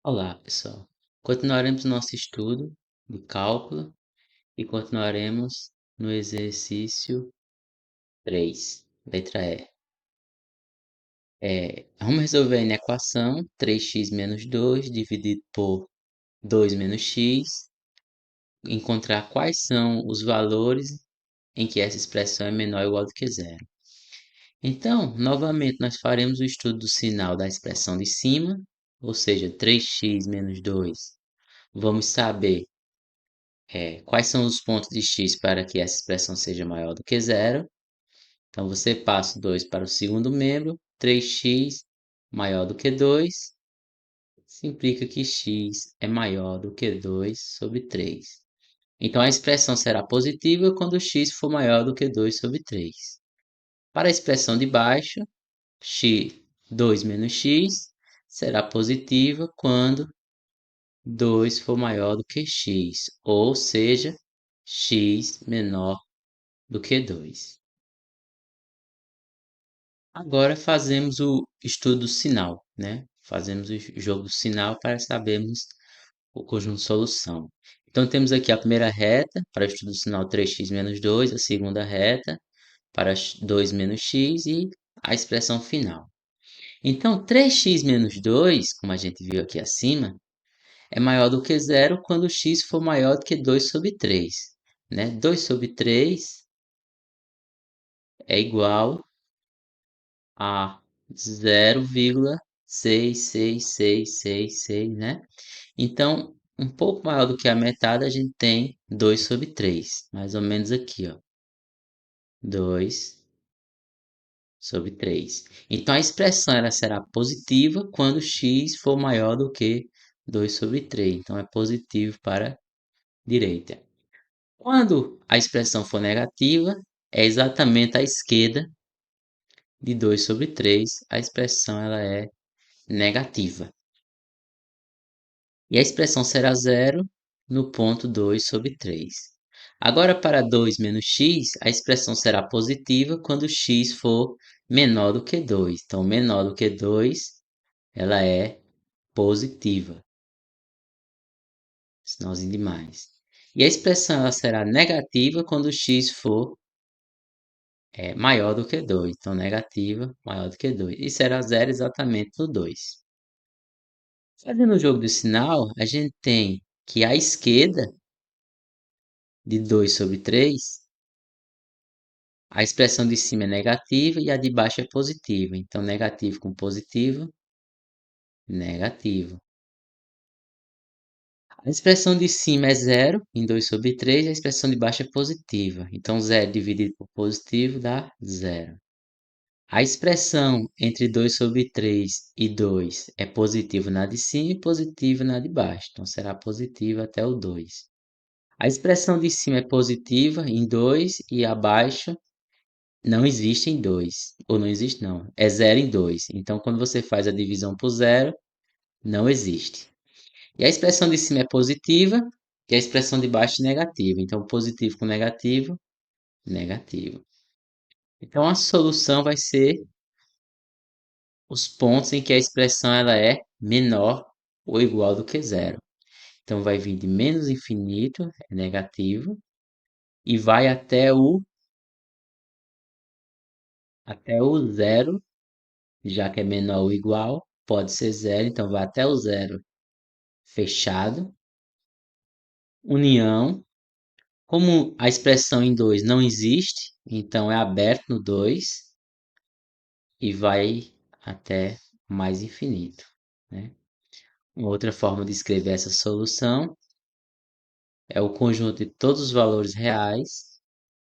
Olá, pessoal. Continuaremos nosso estudo de cálculo e continuaremos no exercício 3, letra E. Vamos resolver a equação 3x menos 2 dividido por 2 menos x, encontrar quais são os valores em que essa expressão é menor ou igual do que zero. Então, novamente, nós faremos o estudo do sinal da expressão de cima, ou seja, 3x menos 2. Vamos saber quais são os pontos de x para que essa expressão seja maior do que zero. Então, você passa o 2 para o segundo membro, 3x maior do que 2. Isso implica que x é maior do que 2 sobre 3. Então, a expressão será positiva quando x for maior do que 2 sobre 3. Para a expressão de baixo, 2 menos x será positiva quando 2 for maior do que x, ou seja, x menor do que 2. Agora fazemos o estudo do sinal, né? Fazemos o jogo do sinal para sabermos o conjunto de solução. Então temos aqui a primeira reta para o estudo do sinal 3x menos 2, a segunda reta para 2 menos x e a expressão final. Então 3x menos 2, como a gente viu aqui acima, é maior do que zero quando x for maior do que 2 sobre 3. Né? 2 sobre 3 é igual a 0,66666, né? Então, um pouco maior do que a metade, a gente tem 2 sobre 3. Mais ou menos aqui, ó. 2 sobre 3. Então, a expressão ela será positiva quando x for maior do que 2 sobre 3. Então, é positivo para a direita. Quando a expressão for negativa, é exatamente à esquerda de 2 sobre 3, a expressão ela é negativa. E a expressão será zero no ponto 2 sobre 3. Agora, para 2 menos x, a expressão será positiva quando x for menor do que 2. Então, menor do que 2, ela é positiva. Sinalzinho de mais. E a expressão ela será negativa quando x for maior do que 2. Então, negativa maior do que 2. E será zero exatamente no 2. Fazendo o jogo do sinal, a gente tem que à esquerda de 2 sobre 3, a expressão de cima é negativa e a de baixo é positiva. Então, negativo com positivo, negativo. A expressão de cima é zero em 2 sobre 3 e a expressão de baixo é positiva. Então, 0 dividido por positivo dá zero. A expressão entre 2 sobre 3 e 2 é positivo na de cima e positivo na de baixo. Então, será positivo até o 2. A expressão de cima é positiva em 2 e abaixo não existe em 2. Ou não existe não. É 0 em 2. Então, quando você faz a divisão por 0, não existe. E a expressão de cima é positiva e a expressão de baixo é negativa. Então, positivo com negativo, negativo. Então, a solução vai ser os pontos em que a expressão ela é menor ou igual do que zero. Então, vai vir de menos infinito, é negativo, e vai até o zero, já que é menor ou igual, pode ser zero, então vai até o zero fechado, união. Como a expressão em 2 não existe, então é aberto no 2 e vai até mais infinito. Né? Uma outra forma de escrever essa solução é o conjunto de todos os valores reais,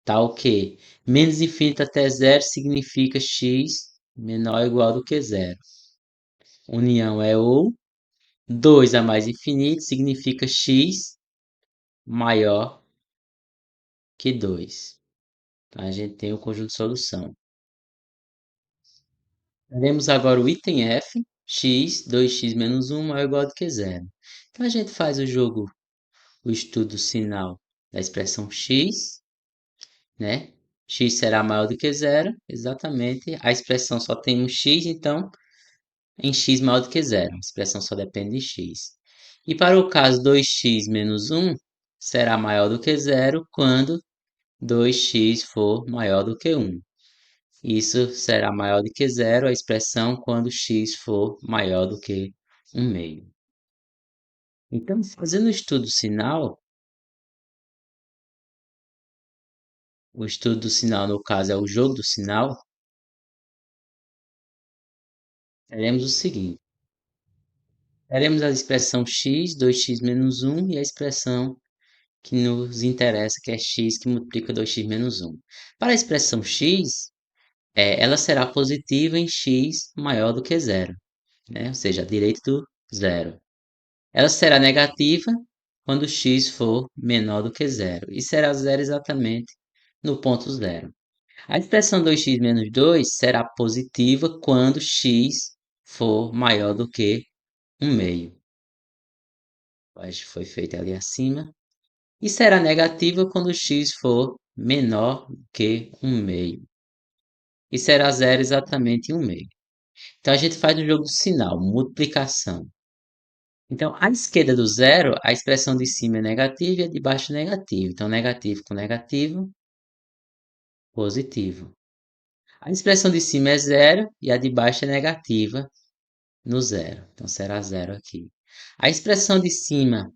tal que menos infinito até zero significa x menor ou igual do que zero. União é ou 2 a mais infinito significa x maior que 2. Então, a gente tem o conjunto de solução. Teremos agora o item F, x, 2x menos 1 maior ou igual do que zero. Então, a gente faz o estudo sinal da expressão x, né? X será maior do que zero, exatamente. A expressão só tem um x, então em x maior do que zero. A expressão só depende de x. E para o caso 2x menos 1, será maior do que zero quando 2x for maior do que 1. Isso será maior do que zero, a expressão, quando x for maior do que 1 meio. Então, fazendo o estudo sinal, o estudo do sinal, no caso, é o jogo do sinal, teremos o seguinte. Teremos a expressão x, 2x menos 1, e a expressão que nos interessa, que é x que multiplica 2x menos 1. Para a expressão x, ela será positiva em x maior do que zero, né? Ou seja, a direita do zero. Ela será negativa quando x for menor do que zero, e será zero exatamente no ponto zero. A expressão 2x menos 2 será positiva quando x for maior do que 1 meio. Acho que foi feito ali acima. E será negativa quando x for menor que 1 meio. E será zero exatamente em 1 meio. Então a gente faz um jogo de sinal, multiplicação. Então, à esquerda do zero, a expressão de cima é negativa e a de baixo é negativa. Então, negativo com negativo, positivo. A expressão de cima é zero e a de baixo é negativa no zero. Então, será zero aqui. A expressão de cima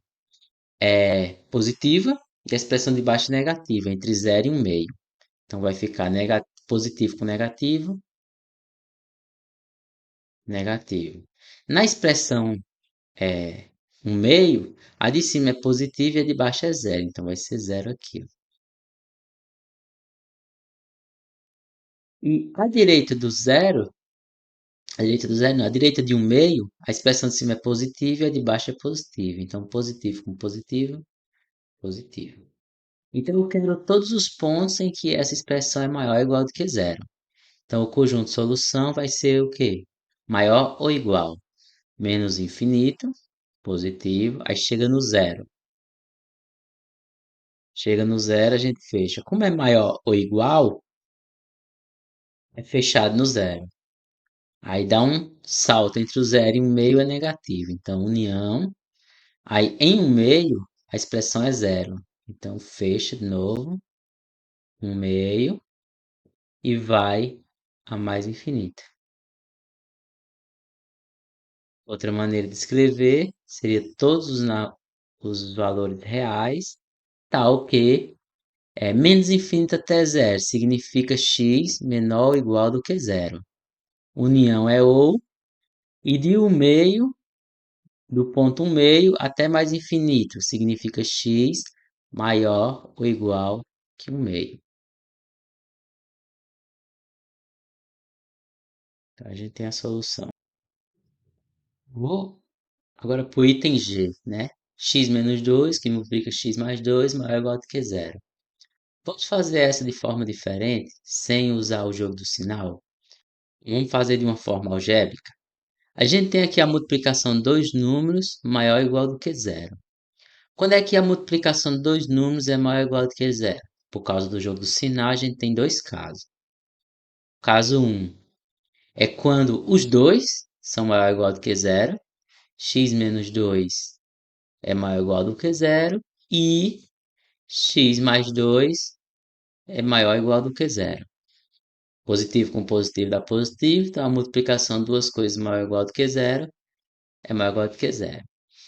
é positiva e a expressão de baixo é negativa, entre 0 e 1 meio. Então, vai ficar positivo com negativo, negativo. Na expressão 1 meio, a de cima é positiva e a de baixo é zero. Então, vai ser zero aqui. Ó. E à direita do zero, a direita do zero não, a direita de 1 meio, a expressão de cima é positiva e a de baixo é positiva. Então, positivo com positivo, positivo. Então, eu quero todos os pontos em que essa expressão é maior ou igual do que zero. Então, o conjunto de solução vai ser o quê? Maior ou igual? Menos infinito, positivo, aí chega no zero. Chega no zero, a gente fecha. Como é maior ou igual, é fechado no zero. Aí dá um salto entre o zero e 1 meio é negativo. Então, união. Aí, em 1 meio, a expressão é zero. Então, fecha de novo, 1 meio, e vai a mais infinita. Outra maneira de escrever seria todos os valores reais, tal que menos infinito até zero significa x menor ou igual do que zero. União é ou, e de 1 meio, do ponto 1 meio até mais infinito, significa x maior ou igual que 1 meio. Então, a gente tem a solução. Vou agora para o item G, né? X menos 2, que multiplica x mais 2, maior ou igual do que zero. Vamos fazer essa de forma diferente, sem usar o jogo do sinal? Vamos fazer de uma forma algébrica? A gente tem aqui a multiplicação de dois números maior ou igual do que zero. Quando é que a multiplicação de dois números é maior ou igual do que zero? Por causa do jogo do sinal, a gente tem dois casos. Caso 1 é quando os dois são maior ou igual do que zero, x menos 2 é maior ou igual do que zero, e x mais 2 é maior ou igual do que zero. Positivo com positivo dá positivo, então a multiplicação de duas coisas maior ou igual do que zero é maior ou igual do que zero.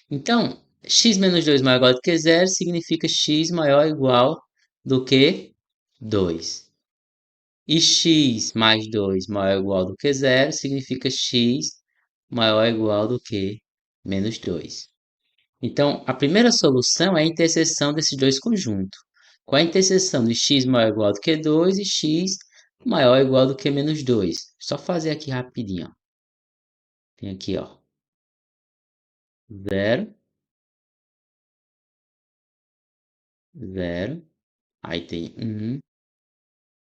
Então, x menos 2 maior ou igual do que zero significa x maior ou igual do que 2. E x mais 2 maior ou igual do que zero significa x maior ou igual do que menos 2. Então, a primeira solução é a interseção desses dois conjuntos. Com a interseção de x maior ou igual do que 2 e x maior ou igual do que menos 2. Só fazer aqui rapidinho. Ó. Tem aqui, ó. 0, 0. Aí tem 1,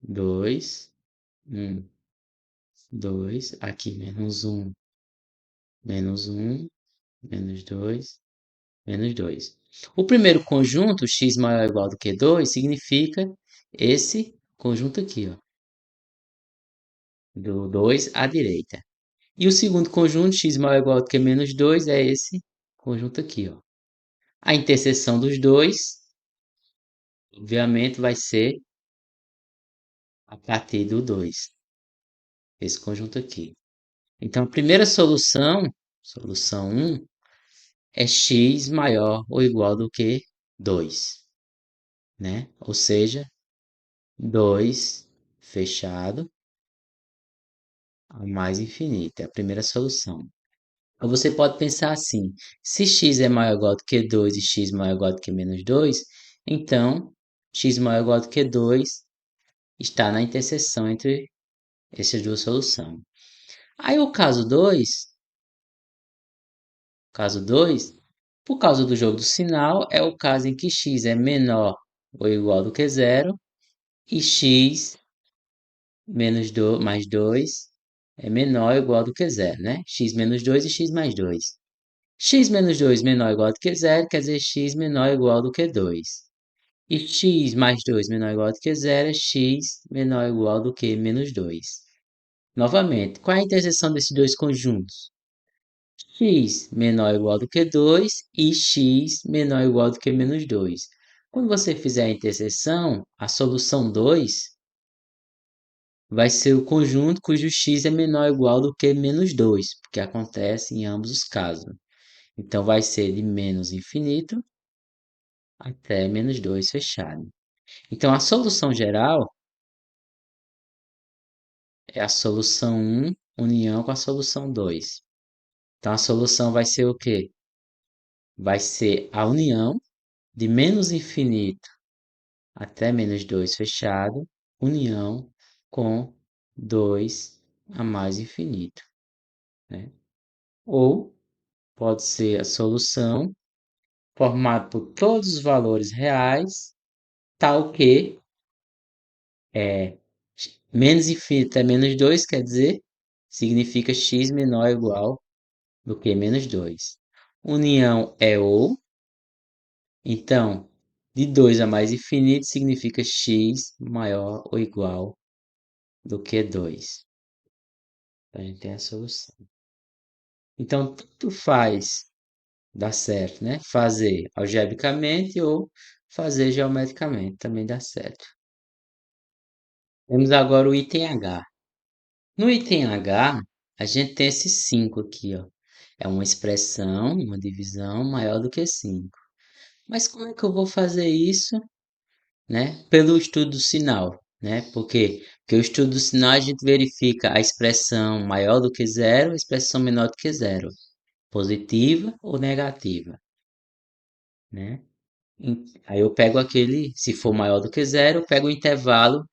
2, 1, 2. Aqui menos 1, menos 1, menos 2, menos 2. O primeiro conjunto, x maior ou igual do que 2, significa esse conjunto aqui, ó. Do 2 à direita. E o segundo conjunto, x maior ou igual do que menos 2, é esse conjunto aqui, ó. A interseção dos dois, obviamente, vai ser a partir do 2, esse conjunto aqui. Então, a primeira solução, solução 1, é x maior ou igual do que 2, né? Ou seja, 2 fechado a mais infinito, é a primeira solução. Ou você pode pensar assim, se x é maior ou igual do que 2 e x maior ou igual do que menos 2, então x maior ou igual do que 2 está na interseção entre essas duas soluções. Aí o caso 2, por causa do jogo do sinal, é o caso em que x é menor ou igual do que zero e x menos 2 mais 2 é menor ou igual do que zero, né? X menos 2 e x mais 2. X menos 2 menor ou igual do que zero, quer dizer x menor ou igual do que 2. E x mais 2 menor ou igual do que zero é x menor ou igual do que menos 2. Novamente, qual é a interseção desses dois conjuntos? X menor ou igual do que 2 e x menor ou igual do que menos 2. Quando você fizer a interseção, a solução 2 vai ser o conjunto cujo x é menor ou igual do que menos 2, porque acontece em ambos os casos. Então, vai ser de menos infinito até menos 2 fechado. Então, a solução geral é a solução 1 união com a solução 2. Então, a solução vai ser o quê? Vai ser a união de menos infinito até menos 2 fechado, união com 2 a mais infinito, né? Ou pode ser a solução formada por todos os valores reais, tal que menos infinito é menos 2, quer dizer, significa x menor ou igual do que menos 2. União é ou, então, de 2 a mais infinito significa x maior ou igual do que 2. A gente tem a solução. Então, tanto faz dar certo, né? Fazer algebricamente ou fazer geometricamente também dá certo. Temos agora o item H. No item H, a gente tem esses 5 aqui, ó. É uma expressão, uma divisão maior do que 5. Mas como é que eu vou fazer isso, né? Pelo estudo do sinal, né? Porque o estudo do sinal a gente verifica a expressão maior do que zero, a expressão menor do que zero, positiva ou negativa, né? Aí eu pego aquele, se for maior do que zero, eu pego o intervalo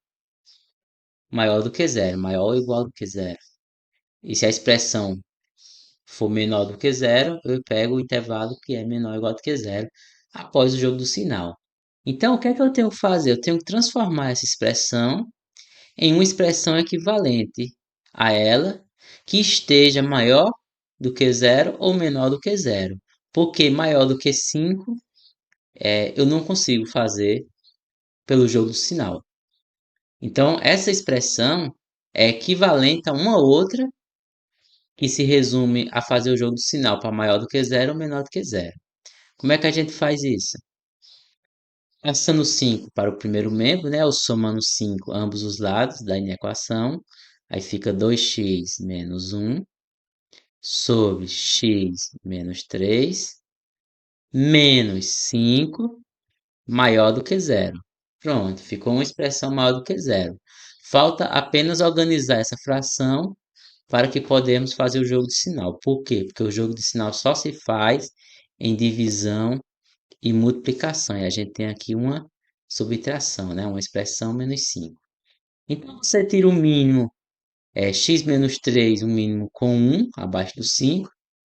maior do que zero, maior ou igual do que zero. E se a expressão for menor do que zero, eu pego o intervalo que é menor ou igual do que zero após o jogo do sinal. Então, o que é que eu tenho que fazer? Eu tenho que transformar essa expressão em uma expressão equivalente a ela que esteja maior do que zero ou menor do que zero. Porque maior do que 5 eu não consigo fazer pelo jogo do sinal. Então, essa expressão é equivalente a uma outra que se resume a fazer o jogo do sinal para maior do que zero ou menor do que zero. Como é que a gente faz isso? Passando 5 para o primeiro membro, né? Ou somando 5 ambos os lados da inequação. Aí fica 2x menos 1 sobre x menos 3 menos 5 maior do que zero. Pronto, ficou uma expressão maior do que zero. Falta apenas organizar essa fração para que podemos fazer o jogo de sinal. Por quê? Porque o jogo de sinal só se faz em divisão e multiplicação. E a gente tem aqui uma subtração, né? Uma expressão menos 5. Então, você tira o mínimo, x menos 3, o mínimo com 1, abaixo do 5,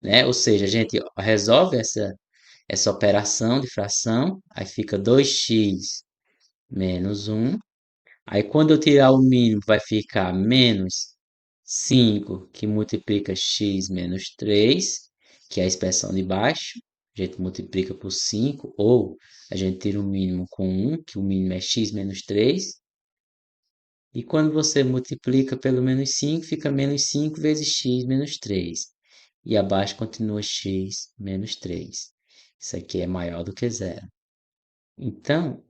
né? Ou seja, a gente resolve essa operação de fração, aí fica 2x menos 1. Aí, quando eu tirar o mínimo, vai ficar menos 5, que multiplica x menos 3, que é a expressão de baixo. A gente multiplica por 5, ou a gente tira o mínimo com 1, que o mínimo é x menos 3. E quando você multiplica pelo menos 5, fica menos 5 vezes x menos 3. E abaixo continua x menos 3. Isso aqui é maior do que zero. Então,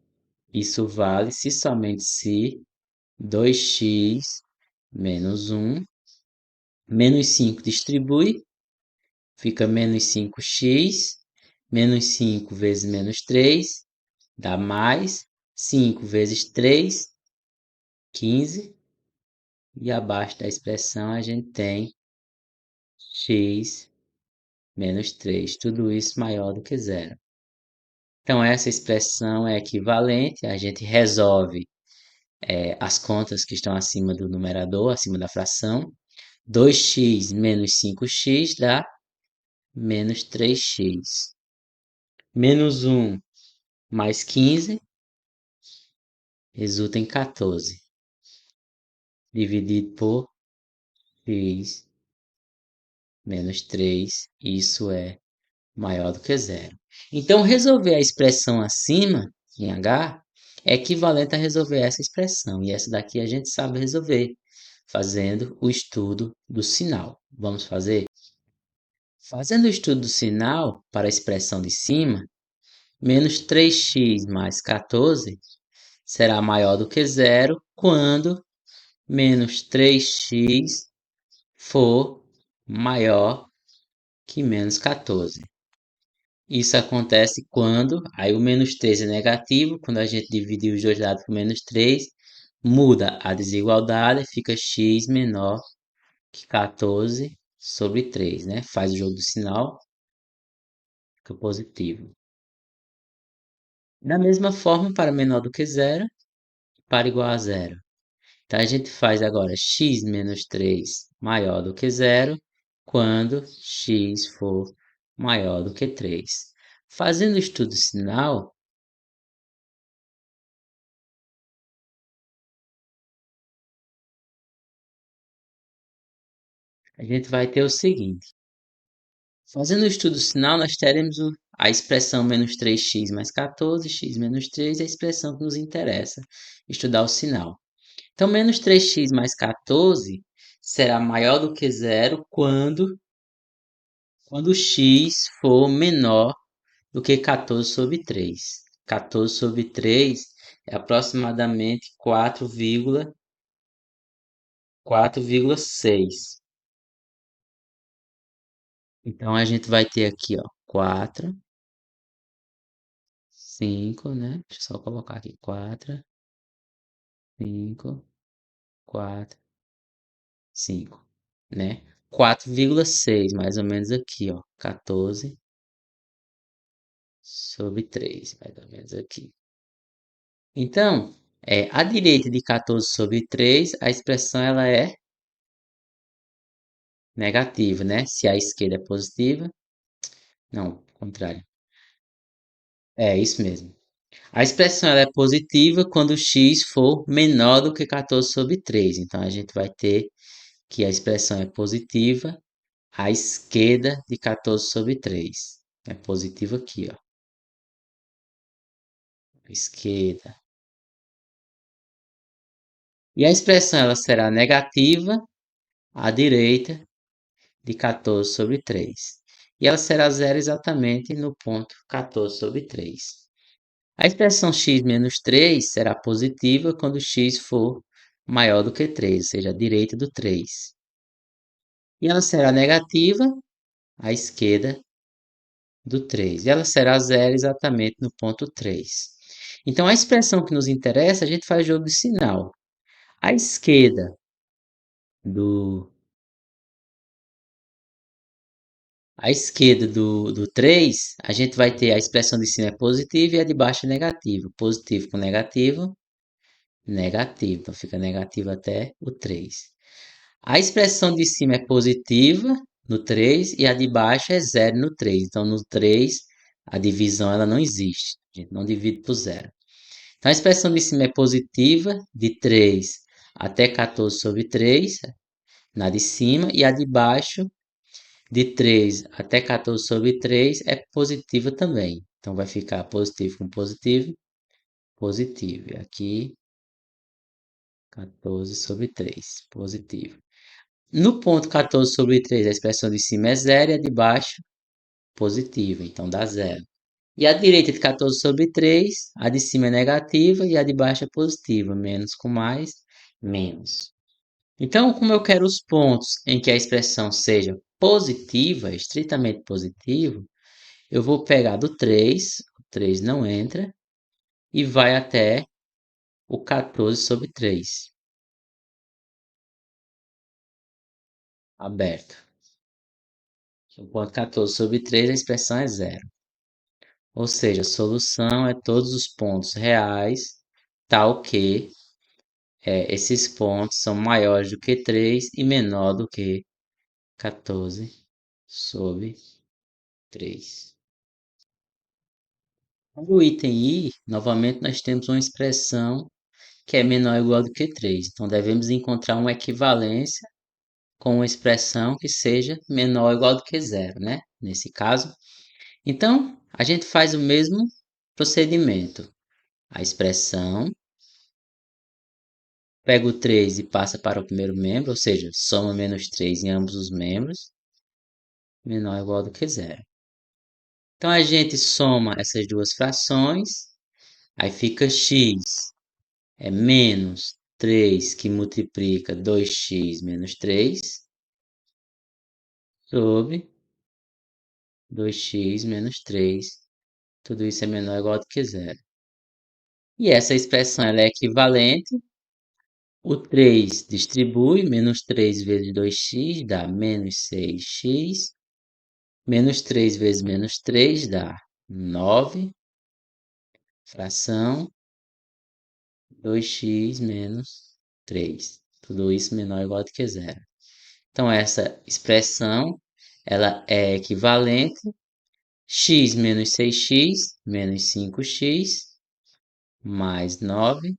isso vale se somente se 2x menos 1, menos 5 distribui, fica menos 5x, menos 5 vezes menos 3, dá mais 5 vezes 3, 15, e abaixo da expressão a gente tem x menos 3, tudo isso maior do que zero. Então, essa expressão é equivalente, a gente resolve as contas que estão acima do numerador, acima da fração. 2x menos 5x dá menos 3x. Menos 1 mais 15 resulta em 14. Dividido por x menos 3, isso é maior do que zero. Então, resolver a expressão acima, em h, é equivalente a resolver essa expressão. E essa daqui a gente sabe resolver, fazendo o estudo do sinal. Vamos fazer? Fazendo o estudo do sinal para a expressão de cima, menos 3x mais 14 será maior do que zero quando menos 3x for maior que menos 14. Isso acontece quando, aí o menos 3 é negativo, quando a gente dividir os dois lados por menos 3, muda a desigualdade, fica x menor que 14 sobre 3, né? Faz o jogo do sinal, fica positivo. Da mesma forma, para menor do que zero, para igual a zero. Então, a gente faz agora x menos 3 maior do que zero, quando x for maior do que 3. Fazendo o estudo sinal, a gente vai ter o seguinte. Fazendo o estudo sinal, nós teremos a expressão menos 3x mais 14, x menos 3 é a expressão que nos interessa, estudar o sinal. Então, menos 3x mais 14 será maior do que zero quando x for menor do que 14 sobre 3. 14 sobre 3 é aproximadamente 4,6. Então, a gente vai ter aqui, ó, 4, 5, né? Deixa eu só colocar aqui, 4, 5, 4, 5, né? 4,6, mais ou menos aqui, ó, 14 sobre 3, mais ou menos aqui. Então, à direita de 14 sobre 3, a expressão ela é negativa, né? Se a esquerda é positiva, não, contrário. É isso mesmo. A expressão ela é positiva quando x for menor do que 14 sobre 3. Então, a gente vai ter que a expressão é positiva à esquerda de 14 sobre 3. É positivo aqui, ó. Esquerda. E a expressão ela será negativa à direita de 14 sobre 3. E ela será zero exatamente no ponto 14 sobre 3. A expressão x menos 3 será positiva quando x for maior do que 3, ou seja, à direita do 3. E ela será negativa à esquerda do 3. E ela será zero exatamente no ponto 3. Então, a expressão que nos interessa, a gente faz jogo de sinal. À esquerda do À esquerda do 3, a gente vai ter a expressão de cima é positiva e a de baixo é negativa. Positivo com negativo, negativo. Então fica negativo até o 3. A expressão de cima é positiva no 3 e a de baixo é zero no 3. Então no 3 a divisão ela não existe. A gente não divide por zero. Então a expressão de cima é positiva de 3 até 14 sobre 3, na de cima, e a de baixo de 3 até 14 sobre 3 é positiva também. Então, vai ficar positivo com positivo, positivo. E aqui, 14 sobre 3, positivo. No ponto 14 sobre 3, a expressão de cima é zero e a de baixo positiva, então dá zero. E a direita de 14 sobre 3, a de cima é negativa e a de baixo é positiva. Menos com mais, menos. Então, como eu quero os pontos em que a expressão seja positiva, estritamente positivo, eu vou pegar do 3, o 3 não entra, e vai até o 14 sobre 3, aberto. No ponto 14 sobre 3, a expressão é zero. Ou seja, a solução é todos os pontos reais, tal que esses pontos são maiores do que 3 e menor do que 14 sobre 3. No item I, novamente nós temos uma expressão que é menor ou igual do que 3. Então devemos encontrar uma equivalência com uma expressão que seja menor ou igual do que zero, né? Nesse caso. Então, a gente faz o mesmo procedimento. A expressão, pega o 3 e passa para o primeiro membro, ou seja, soma menos 3 em ambos os membros, menor ou igual do que zero. Então, a gente soma essas duas frações, aí fica x é menos 3 que multiplica 2x menos 3 sobre 2x menos 3. Tudo isso é menor ou igual do que zero. E essa expressão ela é equivalente. O 3 distribui, menos 3 vezes 2x dá menos 6x. Menos 3 vezes menos 3 dá 9. Fração 2x menos 3. Tudo isso menor ou igual do que zero. Então, essa expressão ela é equivalente x menos 6x menos 5x mais 9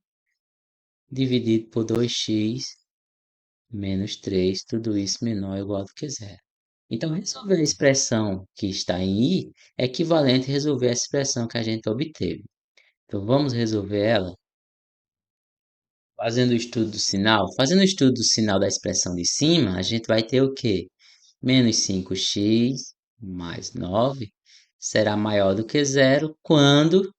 dividido por 2x menos 3, tudo isso menor ou igual do que zero. Então, resolver a expressão que está em i é equivalente a resolver a expressão que a gente obteve. Então, vamos resolver ela fazendo o estudo do sinal. Fazendo o estudo do sinal da expressão de cima, a gente vai ter o quê? Menos 5x mais 9 será maior do que zero quando,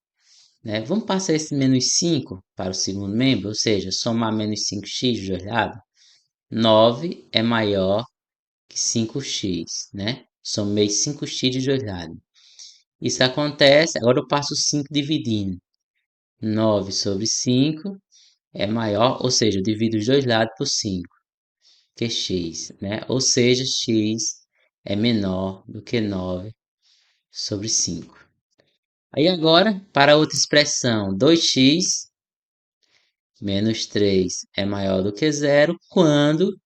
né, vamos passar esse menos 5 para o segundo membro, ou seja, somar menos 5x dos dois lados. 9 é maior que 5x, né? Somei 5x dos dois lados. Isso acontece, agora eu passo 5 dividindo. 9 sobre 5 é maior, ou seja, eu divido os dois lados por 5, que é x, né? Ou seja, x é menor do que 9 sobre 5. Aí agora, para outra expressão, 2x menos 3 é maior do que zero quando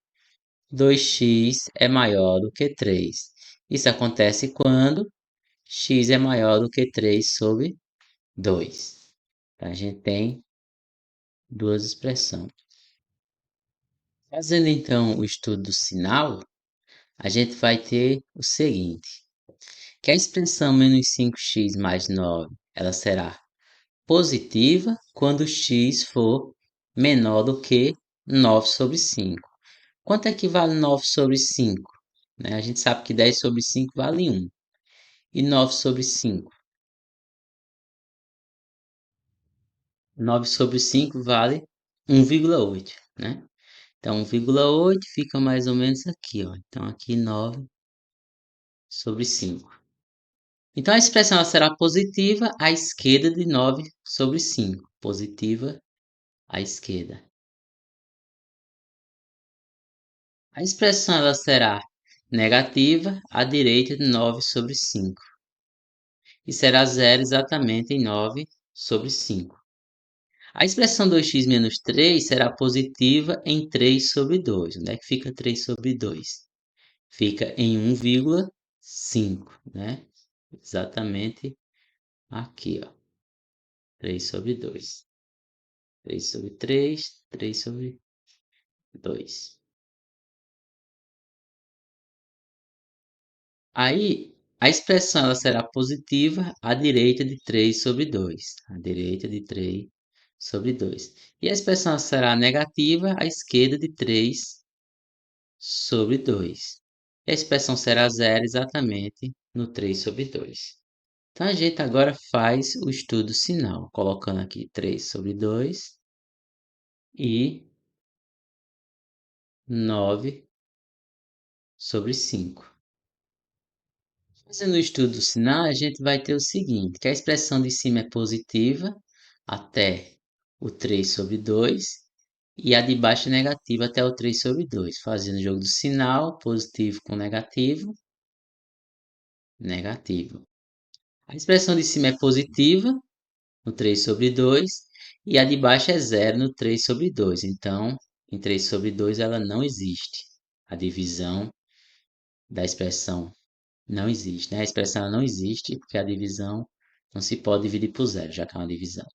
2x é maior do que 3. Isso acontece quando x é maior do que 3 sobre 2. Então, a gente tem duas expressões. Fazendo então o estudo do sinal, a gente vai ter o seguinte, que a expressão menos 5x mais 9, ela será positiva quando x for menor do que 9 sobre 5. Quanto equivale 9 sobre 5? Né? A gente sabe que 10 sobre 5 vale 1. E 9 sobre 5? 9 sobre 5 vale 1,8, né? Então, 1,8 fica mais ou menos aqui, ó. Então, aqui 9 sobre 5. Então, a expressão ela será positiva à esquerda de 9 sobre 5. Positiva à esquerda. A expressão ela será negativa à direita de 9 sobre 5. E será zero exatamente em 9 sobre 5. A expressão 2x menos 3 será positiva em 3 sobre 2. Onde é que fica 3 sobre 2? Fica em 1,5, né? Exatamente aqui, ó. 3 sobre 2. 3 sobre 3, 3 sobre 2. Aí, a expressão ela será positiva à direita de 3 sobre 2. À direita de 3 sobre 2. E a expressão será negativa à esquerda de 3 sobre 2. E a expressão será zero exatamente no 3 sobre 2. Então, a gente agora faz o estudo sinal, colocando aqui 3 sobre 2 e 9 sobre 5. Fazendo o estudo do sinal, a gente vai ter o seguinte, que a expressão de cima é positiva até o 3 sobre 2 e a de baixo é negativa até o 3 sobre 2. Fazendo o jogo do sinal, positivo com negativo, negativo. A expressão de cima é positiva no 3 sobre 2 e a de baixo é zero no 3 sobre 2. Então, em 3 sobre 2 ela não existe. A divisão da expressão não existe, né? A expressão não existe porque a divisão não se pode dividir por zero, já que é uma divisão.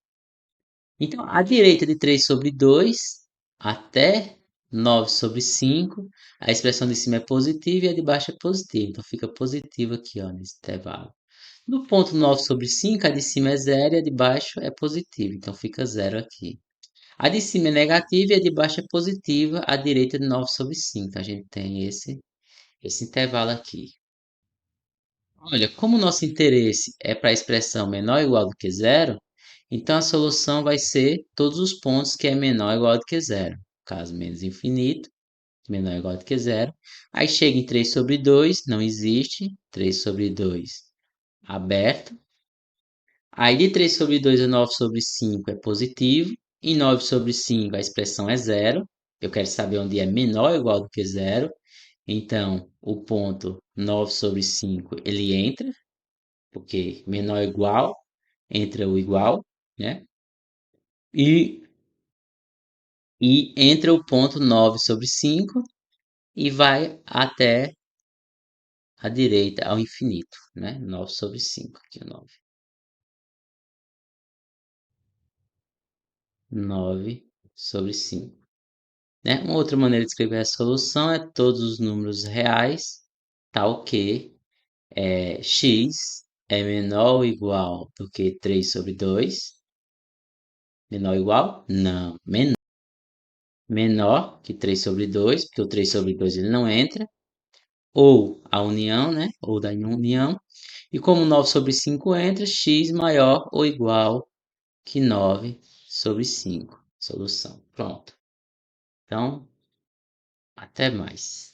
Então, a direita de 3 sobre 2 até 9 sobre 5, a expressão de cima é positiva e a de baixo é positiva. Então, fica positivo aqui, ó, nesse intervalo. No ponto 9 sobre 5, a de cima é zero e a de baixo é positiva. Então, fica zero aqui. A de cima é negativa e a de baixo é positiva, a direita de 9 sobre 5. A gente tem esse intervalo aqui. Olha, como o nosso interesse é para a expressão menor ou igual do que zero, então a solução vai ser todos os pontos que é menor ou igual do que zero. Caso menos infinito, menor ou igual do que zero. Aí chega em 3 sobre 2, não existe. 3 sobre 2, aberto. Aí de 3 sobre 2 a 9 sobre 5 é positivo. Em 9 sobre 5 a expressão é zero. Eu quero saber onde é menor ou igual do que zero. Então, o ponto 9 sobre 5 ele entra, porque menor ou igual entra o igual, né? E, e entra o ponto 9 sobre 5 e vai até a direita ao infinito, né? 9 sobre 5, aqui o 9. 9 sobre 5. Né? Uma outra maneira de escrever a solução é todos os números reais, tal que x é menor ou igual do que 3 sobre 2. Menor ou igual? Não, menor. Menor que 3 sobre 2, porque o 3 sobre 2 ele não entra. Ou a união, né? Ou da união. E como 9 sobre 5 entra, x maior ou igual que 9 sobre 5. Solução. Pronto. Então, até mais.